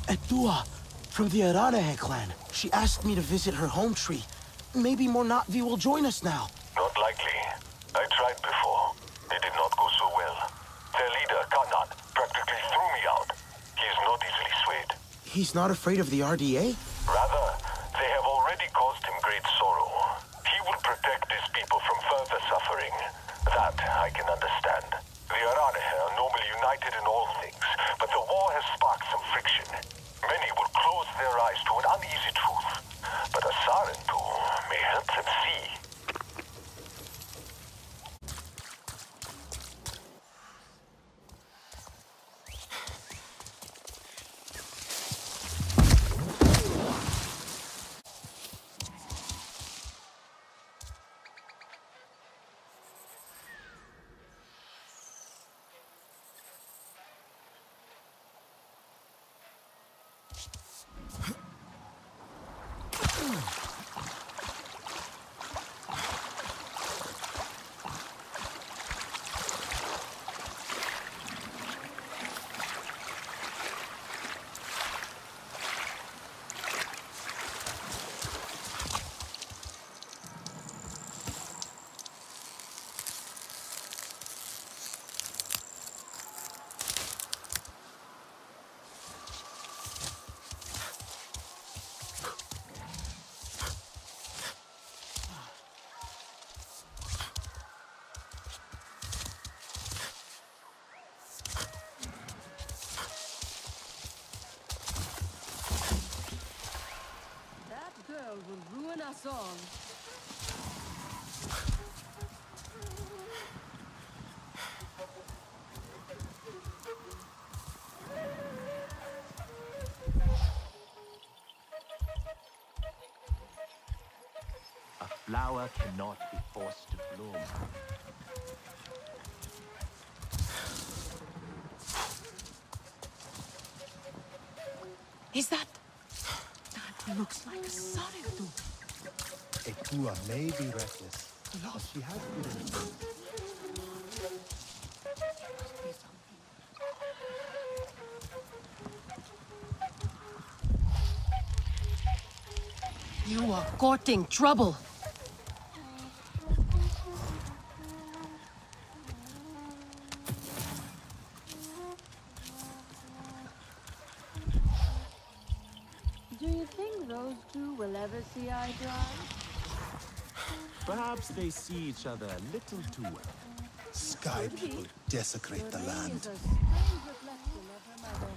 Etua, from the Aranahe clan. She asked me to visit her home tree. Maybe Mornatvi will join us now. Not likely. I tried before. It did not go so well. Their leader, Kanan, practically threw me out. He is not easily swayed. He's not afraid of the RDA? Rather, they have already caused him great sorrow. He will protect his people from further suffering. That I can understand. The Aranahe are normally united in all things, but the war has sparked some friction. Many will close their eyes to an uneasy truth, but a Sarentu may help them see. Will ruin us all. A flower cannot be forced to bloom. Is that... That looks like a Sarentu. Etua may be reckless, but she has been. You are courting trouble. Do you think those two will ever see eye to eye? Perhaps they see each other a little too well. Sky people desecrate the Your name land. is a strange reflection of her mother.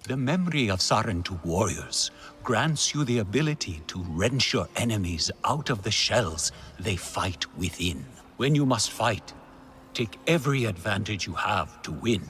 The memory of Sarentu warriors grants you the ability to wrench your enemies out of the shells they fight within. When you must fight, take every advantage you have to win.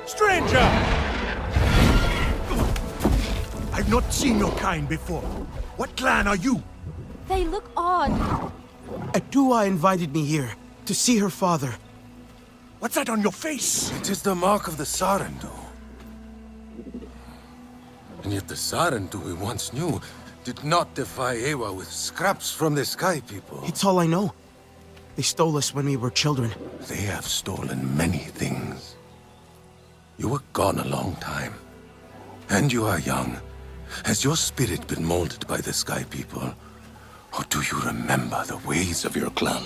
Stranger! I've not seen your kind before. What clan are you? They look odd. Adua invited me here to see her father. What's that on your face? It is the mark of the Sarentu. And yet the Sarentu we once knew did not defy Ewa with scraps from the Sky People. It's all I know. They stole us when we were children. They have stolen many things. You were gone a long time. And you are young. Has your spirit been molded by the Sky People? Or do you remember the ways of your clan?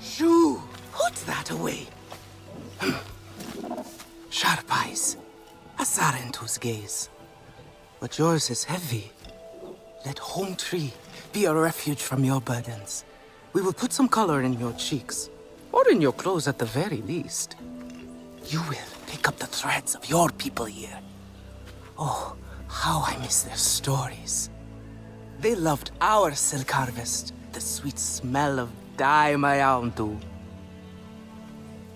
Shoo! Put that away. Sharp eyes. A Sarentu's gaze. But yours is heavy. Let Home Tree be a refuge from your burdens. We will put some color in your cheeks. Or in your clothes at the very least. You will pick up the threads of your people here. Oh, how I miss their stories. They loved our silk harvest, the sweet smell of dye mayauntu.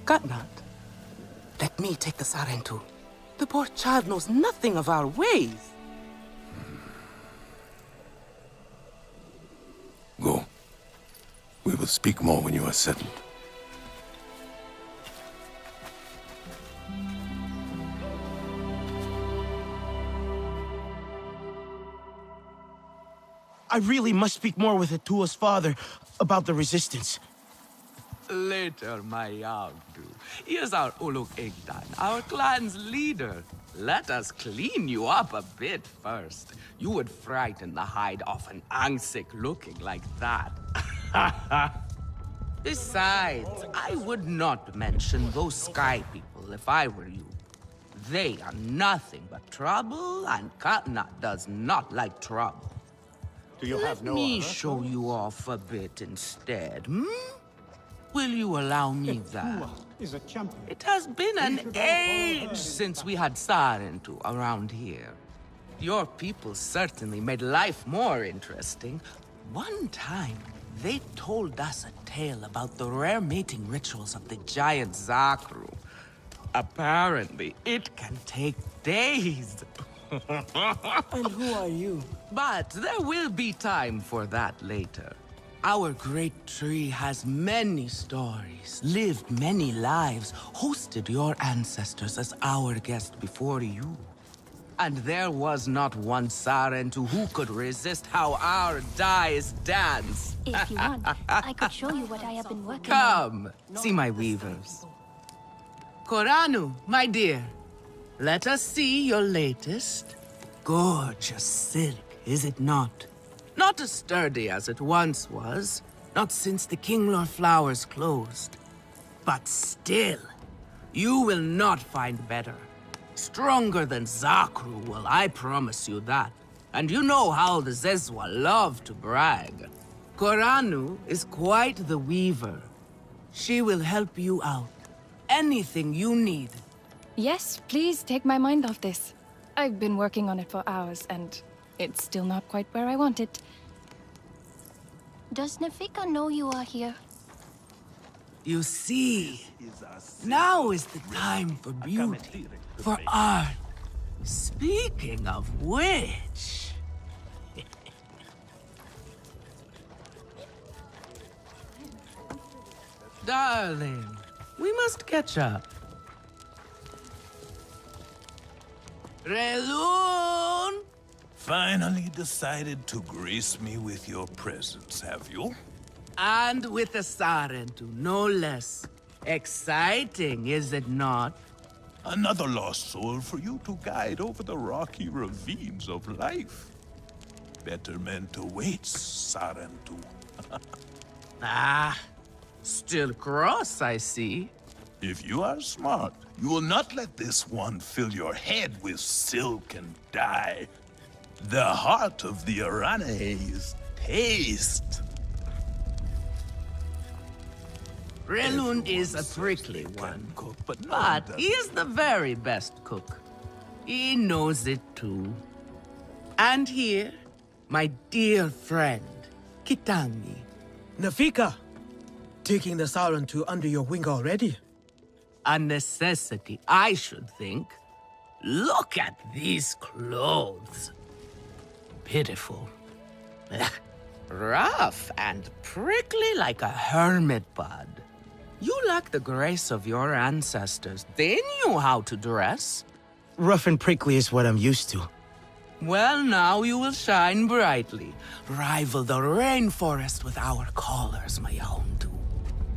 Katnat, let me take the Sarentu. The poor child knows nothing of our ways. Go. We will speak more when you are settled. I really must speak more with Atua's father about the resistance. Later, my Yagdu. Here's our Uluk Igdan, our clan's leader. Let us clean you up a bit first. You would frighten the hide off an Angsik looking like that. Besides, I would not mention those Sky People if I were you. They are nothing but trouble, and Katnat does not like trouble. Do you have no Let me honor? show you off a bit instead, Will you allow me that? Is a champion. It has been an age since we had Sarentu around here. Your people certainly made life more interesting. One time, they told us a tale about the rare mating rituals of the giant Zakru. Apparently, it can take days. And who are you? But there will be time for that later. Our great tree has many stories, lived many lives, hosted your ancestors as our guest before you. And there was not one Sarentu who could resist how our dyes dance. If you want, I could show you what I have been working on. Come, see my weavers. Koranu, my dear, let us see your latest. Gorgeous silk, is it not? Not as sturdy as it once was, not since the Kinglor flowers closed. But still, you will not find better. Stronger than Zakru will, I promise you that. And you know how the Zezwa love to brag. Koranu is quite the weaver. She will help you out. Anything you need. Yes, please take my mind off this. I've been working on it for hours, and it's still not quite where I want it. Does Nafika know you are here? You see, now is the time for beauty, for art. Speaking of which... Darling, we must catch up. Relun! Finally decided to grace me with your presence, have you? And with a Sarentu, no less. Exciting, is it not? Another lost soul for you to guide over the rocky ravines of life. Betterment awaits, Sarentu. Ah, still cross, I see. If you are smart, you will not let this one fill your head with silk and dye. The heart of the Aranahe is taste. Relun is a prickly one, but he is the very best cook. He knows it too. And here, my dear friend, Kitangi. Nafika! Taking the Sarentu under your wing already? A necessity, I should think. Look at these clothes. Pitiful. Rough and prickly like a hermit bud. You lack the grace of your ancestors. They knew how to dress. Rough and prickly is what I'm used to. Well, now you will shine brightly. Rival the rainforest with our collars, my hound.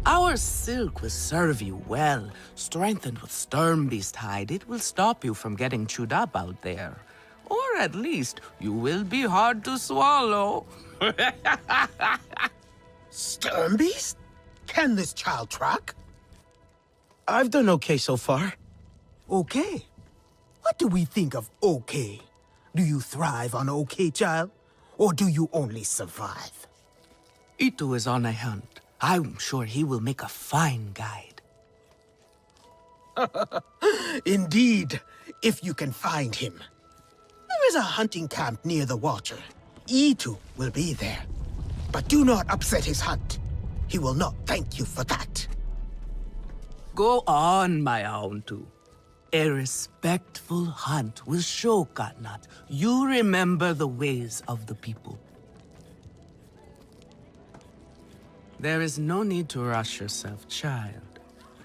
Our silk will serve you well. Strengthened with Sternbeast hide, it will stop you from getting chewed up out there. Or at least, you will be hard to swallow. Sternbeast? Can this child track? I've done okay so far. Okay. What do we think of okay? Do you thrive on okay, child? Or do you only survive? Itu is on a hunt. I'm sure he will make a fine guide. Indeed, if you can find him. There is a hunting camp near the water. Itu will be there. But do not upset his hunt. He will not thank you for that. Go on, my Auntu. A respectful hunt will show Katnat you remember the ways of the people. There is no need to rush yourself, child.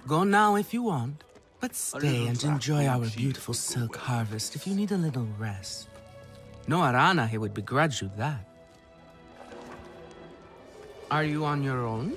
Go now if you want, but stay and enjoy our beautiful silk harvest if you need a little rest. No Aranahe would begrudge you that. Are you on your own?